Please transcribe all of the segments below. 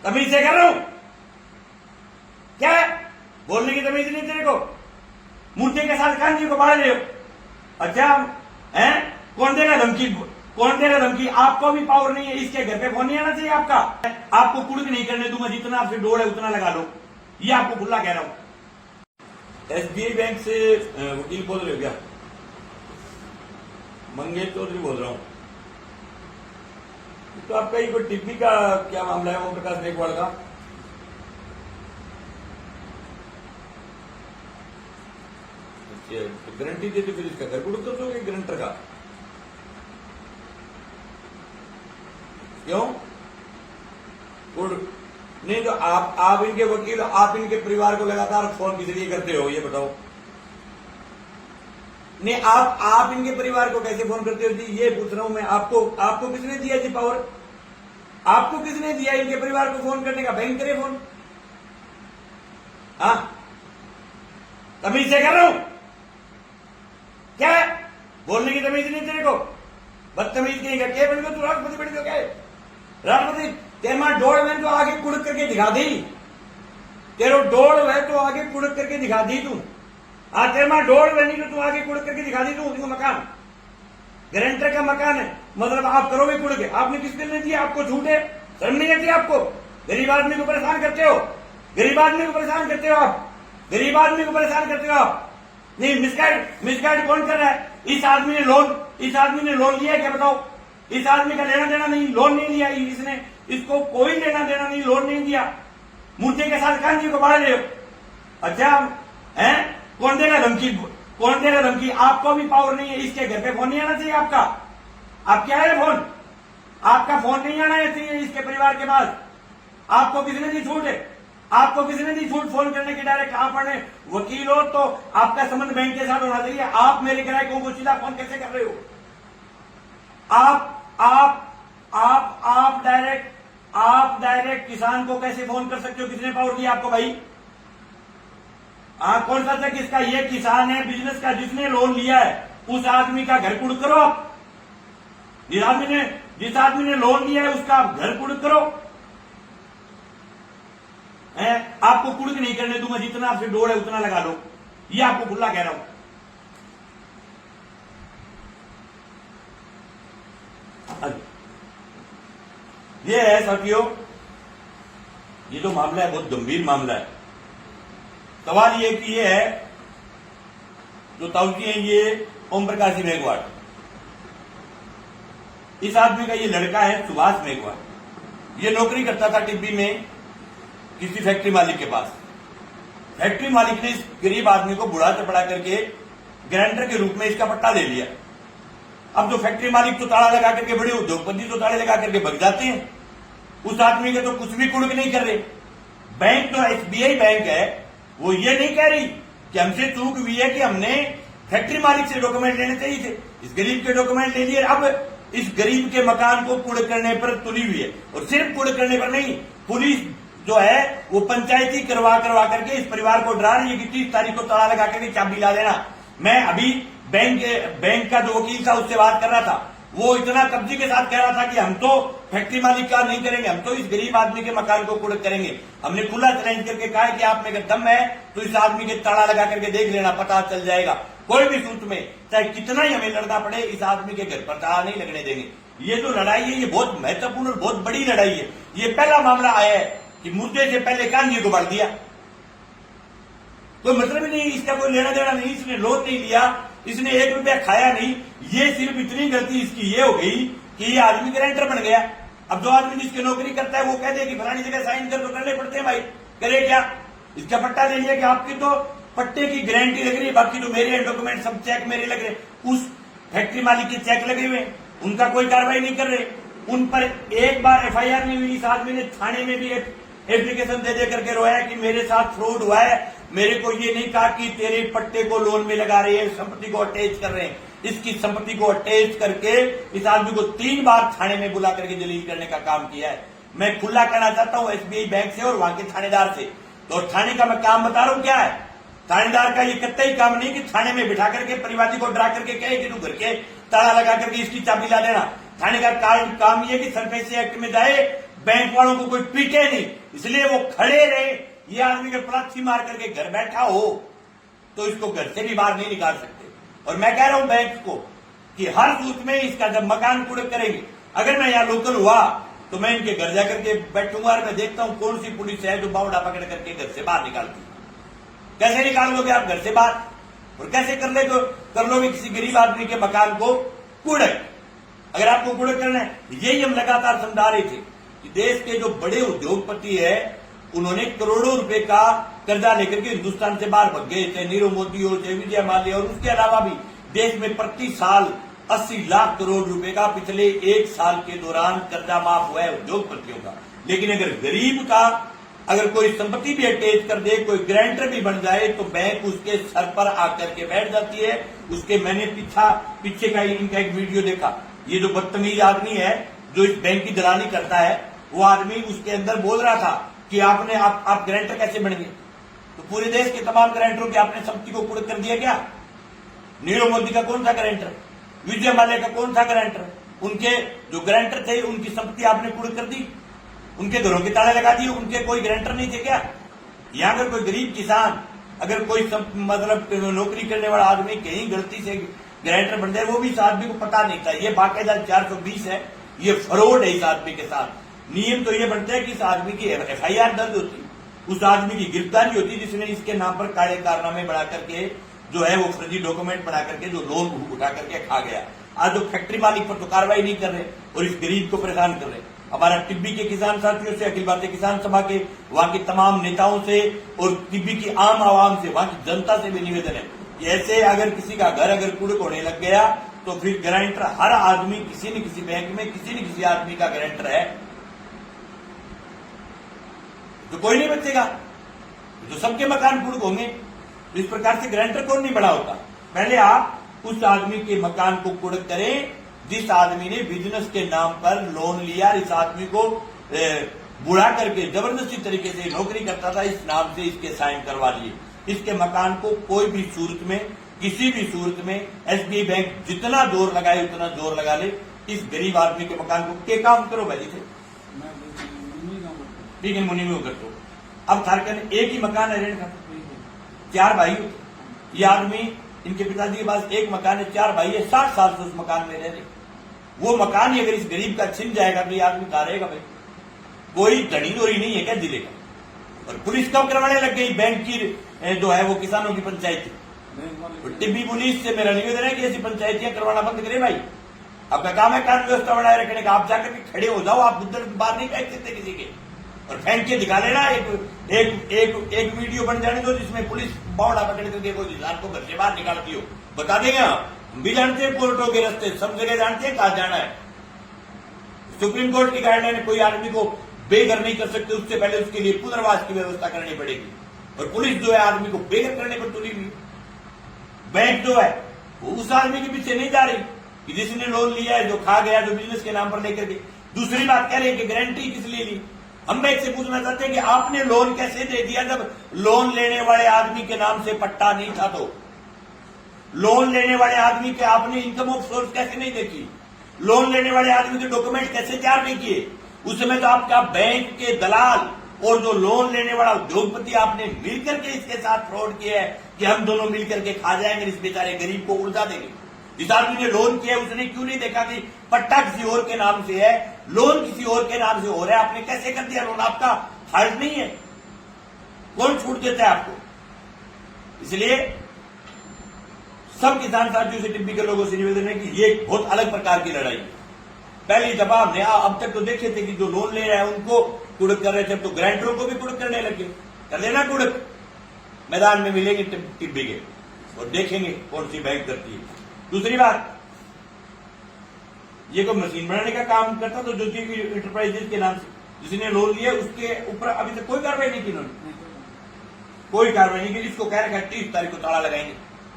तमीज से कर रहा हूं। क्या है? बोलने की तमीज नहीं तेरे को? मुर्दे के साथ कांजी को बाढ़ रहे हो। अच्छा है? कौन देगा धमकी? कौन देगा धमकी? आपको भी पावर नहीं है, इसके घर पे फोन नहीं आना चाहिए आपका। आपको कुड़क नहीं करने दूंगा, जितना आपसे डोर है उतना लगा लो, ये आपको खुला कह रहा हूं। एसबीआई बैंक से वकील बोल रहे हो क्या? मंगेश चौधरी बोल रहा हूं। तो आपका ये कोई टिप्पणी का क्या मामला है ओम प्रकाश मेघवाल का? गारंटी देते फिर इसका घर कुड़क कर दोगे गारंटर का? क्यों? नहीं तो आप इनके वकील, आप इनके परिवार को लगातार फोन किस लिए करते हो ये बताओ? नहीं आप इनके परिवार को कैसे फोन करते हो जी, ये पूछ रहा हूं मैं। आपको किसने दिया जी पावर? आपको किसने दिया इनके परिवार को फोन करने का? बैंक करे फोन। हाँ, तमीज से कर रहा हूं। क्या है? बोलने की तमीज नहीं तेरे को? बदतमीज कहीं का क्या बन गया तू? राष्ट्रपति बन गया क्या है? राष्ट्रपति तेरा डोड़ में तो आगे कुड़क करके दिखा दी। तेरा डोड़ है तो आगे कुड़क करके दिखा दी तू। तेरा डोड़ है नहीं तो तू आगे कुड़क करके दिखा दी तू। मकान गारंटर का मकान है, मतलब आप करोगे कुड़क। आपने किस दिन दिया? आपको झूठ है, शर्म नहीं आती आपको? गरीब आदमी को परेशान करते हो, गरीब आदमी को परेशान करते हो आप, गरीब आदमी को परेशान करते हो आप। नहीं, मिसगाइड कौन कर रहा है? इस आदमी ने लोन लिया है क्या बताओ? इस आदमी का लेना देना नहीं, लोन नहीं लिया इसने, इसको कोई लेना देना नहीं, लोन नहीं दिया। मुर्दे के साथ कांजी को बाढ़ रहे हो। अच्छा है? कौन देगा धमकी? कौन देगा धमकी? आपको भी पावर नहीं है, इसके घर पे फोन नहीं आना चाहिए आपका। आप क्या है फोन? आपका फोन नहीं आना चाहिए इसके परिवार के पास। आपको किसने दी छूट है? आपको किसने दी छूट फोन करने की? डायरेक्ट आप वकील हो तो आपका संबंध बैंक के साथ होना चाहिए। आप मेरे ग्राहकों को सीधा फोन कैसे कर रहे हो? आप डायरेक्ट किसान को कैसे फोन कर सकते हो? किसने पावर दिया आपको भाई? कौन सा था किसका? ये किसान है बिजनेस का, जिसने लोन लिया है उस आदमी का घर कुड़क करो आप। जिस आदमी ने लोन लिया है उसका घर कुड़क करो। आपको कुड़क नहीं करने दूंगा, जितना आपसे डोर है उतना लगा लो, ये आपको खुला कह रहा हूं। ये है साथियों, ये जो मामला है बहुत गंभीर मामला है। सवाल ये कि ये है जो ताऊजी है ये ओम प्रकाश मेघवाल, इस आदमी का ये लड़का है सुभाष मेघवाल। ये नौकरी करता था टिब्बी में किसी फैक्ट्री मालिक के पास। फैक्ट्री मालिक ने इस गरीब आदमी को बुढ़ा चपड़ा करके गारंटर के रूप में इसका पट्टा ले लिया। अब जो फैक्ट्री मालिक तो ताला लगा करके, बड़े उद्योगपति तो ताले लगा करके भग जाते हैं, उस आदमी के तो कुछ भी कुड़क नहीं कर रहे। बैंक तो एसबीआई बैंक है, वो ये नहीं कह रही कि हमसे चूक हुई है कि हमने फैक्ट्री मालिक से डॉक्यूमेंट लेने चाहिए थे। इस गरीब के डॉक्यूमेंट ले लिए। अब इस गरीब के मकान को कुड़क करने पर तुली हुई है, और सिर्फ कुड़क करने पर नहीं, पुलिस जो है वो पंचायती करवा करके इस परिवार को डरा रही है कि 30 तारीख को ताला लगा करके चाबी ला देना। मैं अभी बैंक का जो वकील था उससे बात कर रहा था, वो इतना कब्जे के साथ कह रहा था कि हम तो फैक्ट्री मालिक का नहीं करेंगे, हम तो इस गरीब आदमी के मकान को कुड़क करेंगे। हमने खुला चैलेंज करके कहा कि आप में अगर दम है तो इस आदमी के ताला लगा करके देख लेना, पता चल जाएगा। कोई भी सूरत में चाहे कितना ही हमें लड़ना पड़े, इस आदमी के घर पर ताला नहीं लगने देंगे। ये जो लड़ाई है ये बहुत महत्वपूर्ण और बहुत बड़ी लड़ाई है। ये पहला मामला आया है कि मुर्दे से पहले कांजी को बढ़ दिया। कोई मतलब ही नहीं, इसका कोई लेना देना नहीं, इसने लोन नहीं लिया, इसने 1 रुपया खाया नहीं। ये सिर्फ इतनी गलती इसकी ये हो गई कि ये आदमी गारंटर बन गया। अब जो आदमी जिसकी नौकरी करता है वो कह दे कि फलानी जगह साइन कर, तो करने पड़ते हैं भाई। करे क्या? इसका पट्टा ले लिया कि आपकी तो पट्टे की गारंटी लग रही है, बाकी तो मेरे डॉक्यूमेंट सब चेक मेरे लग रहे। उस फैक्ट्री मालिक के चेक लगे हुए, उनका कोई कार्रवाई नहीं कर रहे। उन पर एक बार एफआईआर नहीं हुई। इस आदमी ने थाने में भी एप्लीकेशन दे करके रोया कि मेरे साथ फ्रॉड हुआ है, मेरे को ये नहीं कहा कि तेरे पट्टे को लोन में लगा रहे हैं, संपत्ति को अटैच कर रहे हैं। इसकी संपत्ति को अटैच करके इस आदमी को 3 बार थाने में बुला करके जलील करने का काम किया है। मैं खुला कहना चाहता हूं एसबीआई बैंक से और वहां के थानेदार से। तो थाने का मैं काम बता रहा हूं क्या है। थानेदार का ये कतई काम नहीं कि थाने में बिठा करके परिवादी को डरा करके कहे कि तू घर के ताला लगा करके इसकी चाबी ला देना। थाने का काम ये कि सरपंच एक्ट में जाए, बैंक वालों को कोई पीटे नहीं, इसलिए वो खड़े रहे। ये आदमी अगर पलाथी मार करके घर बैठा हो तो इसको घर से भी बाहर नहीं निकाल सकते। और मैं कह रहा हूं बैंक को कि हर सूरत में इसका जब मकान कुड़क करेंगे, अगर मैं यहां लोकल हुआ तो मैं इनके घर जाकर के बैठूंगा और मैं देखता हूं कौन सी पुलिस है जो बावड़ा पकड़ करके घर से बाहर निकालती है। कैसे निकाल लोगे आप घर से बाहर, और कैसे कर लोगे किसी गरीब आदमी के मकान को कुड़क? अगर आपको कुड़क करना है, यही हम लगातार समझा रहे थे कि देश के जो बड़े उद्योगपति है उन्होंने करोड़ों रुपए का कर्जा लेकर के हिंदुस्तान से बाहर भग गए, चाहे नीरव मोदी हो, चाहे विजय माल्या, और उसके अलावा भी देश में प्रति साल 80 लाख करोड़ रुपए का पिछले एक साल के दौरान कर्जा माफ हुआ है उद्योगपतियों का। लेकिन अगर गरीब का अगर कोई संपत्ति भी अटैच कर दे, कोई गारंटर भी बन जाए, तो बैंक उसके सर पर आकर के बैठ जाती है। उसके मैंने पीछे का इनका एक वीडियो देखा, ये जो बदतमीज आदमी है जो इस बैंक की दलाली करता है, वो आदमी उसके अंदर बोल रहा था कि आप गारंटर कैसे बन गए? तो पूरे देश के तमाम गारंटरों की आपने संपत्ति को कुड़क कर दिया क्या? नीरव मोदी का कौन सा गारंटर, विजय माल्या का कौन सा गारंटर? उनके जो गारंटर थे उनकी संपत्ति आपने कुड़क कर दी, उनके घरों के ताले लगा दिए, उनके कोई गारंटर नहीं थे क्या? यहां अगर कोई गरीब किसान, अगर कोई मतलब नौकरी करने वाला आदमी कहीं गलती से गारंटर बन जाए, वो भी इस आदमी को पता नहीं था, ये बाकायदा 420 है, ये फ्रॉड है इस आदमी के साथ। नियम तो ये बनता है कि इस आदमी की FIR दर्ज होती, उस आदमी की गिरफ्तारी होती जिसने इसके नाम पर काले कारनामे बना करके जो है वो फर्जी डॉक्यूमेंट बना करके जो लोन उठा करके खा गया। आज जो फैक्ट्री मालिक पर तो कार्रवाई नहीं कर रहे और इस गरीब को परेशान कर रहे। हमारा टिब्बी के किसान साथियों से, अखिल भारतीय किसान सभा के वहां के तमाम नेताओं से और टिब्बी की आम आवाम से, वहां की जनता से भी निवेदन है कि ऐसे अगर किसी का घर अगर कुड़क होने लग गया तो फिर गारंटर हर आदमी किसी न किसी बैंक में किसी न किसी आदमी का गारंटर है, तो कोई नहीं बचेगा, तो सबके मकान कुड़क होंगे। तो इस प्रकार से गारंटर कौन नहीं बड़ा होता। पहले आप उस आदमी के मकान को कुड़क करें जिस आदमी ने बिजनेस के नाम पर लोन लिया, इस आदमी को बुला करके जबरदस्ती तरीके से नौकरी करता था, इस नाम से इसके साइन करवा लिए। इसके मकान को कोई भी सूरत में, किसी भी सूरत में SBI बैंक जितना जोर लगाए उतना जोर लगा ले, इस गरीब आदमी के मकान को के काम करो भाई थे, ठीक है, मुनि में उतर तो। अब झारखंड एक ही मकान है रेंट का, 4 भाई, ये आदमी इनके पिताजी के पास एक मकान है, 4 भाई है, 60 साल से उस मकान में रह रहे। वो मकान ही अगर इस गरीब का छिन जाएगा तो ये आदमी कहां रहेगा भाई? कोई धनी दोरी नहीं है क्या जिले का? और पुलिस कब करवाने लग गई बैंक की जो है वो किसानों की पंचायती? टिब्बी पुलिस से मेरा निवेदन है कि ऐसी पंचायतियां करवाना बंद करें भाई। आपका काम है कानून व्यवस्था बनाए रखने का, आप जाकर के खड़े हो जाओ, आप बुद्धर बाहर नहीं फेंक सकते किसी के, और फेंक के दिखा लेना। एक वीडियो बन जाने दो जिसमें पुलिस बावड़ा पकड़ करके कोई किसान को घर से बाहर निकालती हो, बता देंगे। हम भी जानते हैं कोर्टों के रास्ते, सब जगह जानते हैं कहां जाना है। सुप्रीम कोर्ट की गाइडलाइन, कोई आदमी को बेघर नहीं कर सकते, उससे पहले उसके लिए पुनर्वास की व्यवस्था करनी पड़ेगी। और पुलिस जो है आदमी को बेघर करने पर तुली हुई। बैंक जो है वो उस आदमी के पीछे नहीं जा रही कि जिसने लोन लिया है, जो खा गया, जो बिजनेस के नाम पर लेकर के। दूसरी बात कह रही है कि गारंटी किस लिए ली। हम बैंक से पूछना चाहते हैं कि आपने लोन कैसे दे दिया जब लोन लेने वाले आदमी के नाम से पट्टा नहीं था? तो लोन लेने वाले आदमी के आपने इनकम ऑफ सोर्स कैसे नहीं देखी? लोन लेने वाले आदमी के डॉक्यूमेंट कैसे तैयार नहीं किए? उस समय तो आपका बैंक के दलाल और जो लोन लेने वाला उद्योगपति आपने मिलकर के इसके साथ फ्रॉड किया है कि हम दोनों मिलकर के खा जाएंगे, इस बेचारे गरीब को उल्टा देंगे। जिस आदमी ने लोन किया उसने क्यों नहीं देखा कि पट्टा किसी और के नाम से है, लोन किसी और के नाम से हो रहा है, आपने कैसे कर दिया लोन? आपका फर्ज नहीं है, कौन छूट देता है आपको? इसलिए सब किसान साथियों से, टिब्बी के लोगों से निवेदन है कि ये बहुत अलग प्रकार की लड़ाई है। पहली दफा हमने अब तक तो देखे थे कि जो लोन ले रहे हैं उनको कुड़क कर रहे थे, अब तो गारंटरों को भी कुड़क करने लगे। कर देना कुड़क, मैदान में मिलेंगे टिब्बी के और देखेंगे कौन सी बैंक करती है। दूसरी बात, ये कोई मशीन बनाने का काम करता तो ज्योति इंटरप्राइजेज के नाम से जिसने लोन लिया उसके ऊपर अभी तक कोई कार्रवाई नहीं की उन्होंने, कोई कार्रवाई नहीं की। जिसको कह रखा है 30 तारीख को ताला लगाएंगे,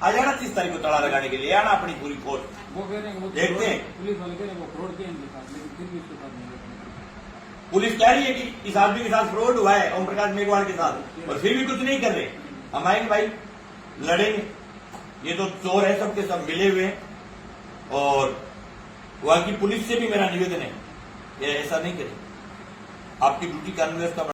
आ जाना 30 तारीख को ताला लगाने के लिए, आना अपनी पूरी फोर्स। वो कह रहे हैं, देखते हैं पुलिस वाले कह रहे हैं वो फ्रॉड किया इनके साथ, लेकिन फिर भी इसके साथ नहीं। पुलिस कह रही है कि इस आदमी के साथ फ्रॉड हुआ है ओम प्रकाश मेघवाल के साथ, और फिर भी कुछ नहीं कर रहे। हम आएंगे भाई, लड़ेंगे। ये तो चोर है, सबके सब मिले हुए हैं। और वहां की पुलिस से भी मेरा निवेदन है कि ऐसा नहीं करें। आपकी ड्यूटी कानून व्यवस्था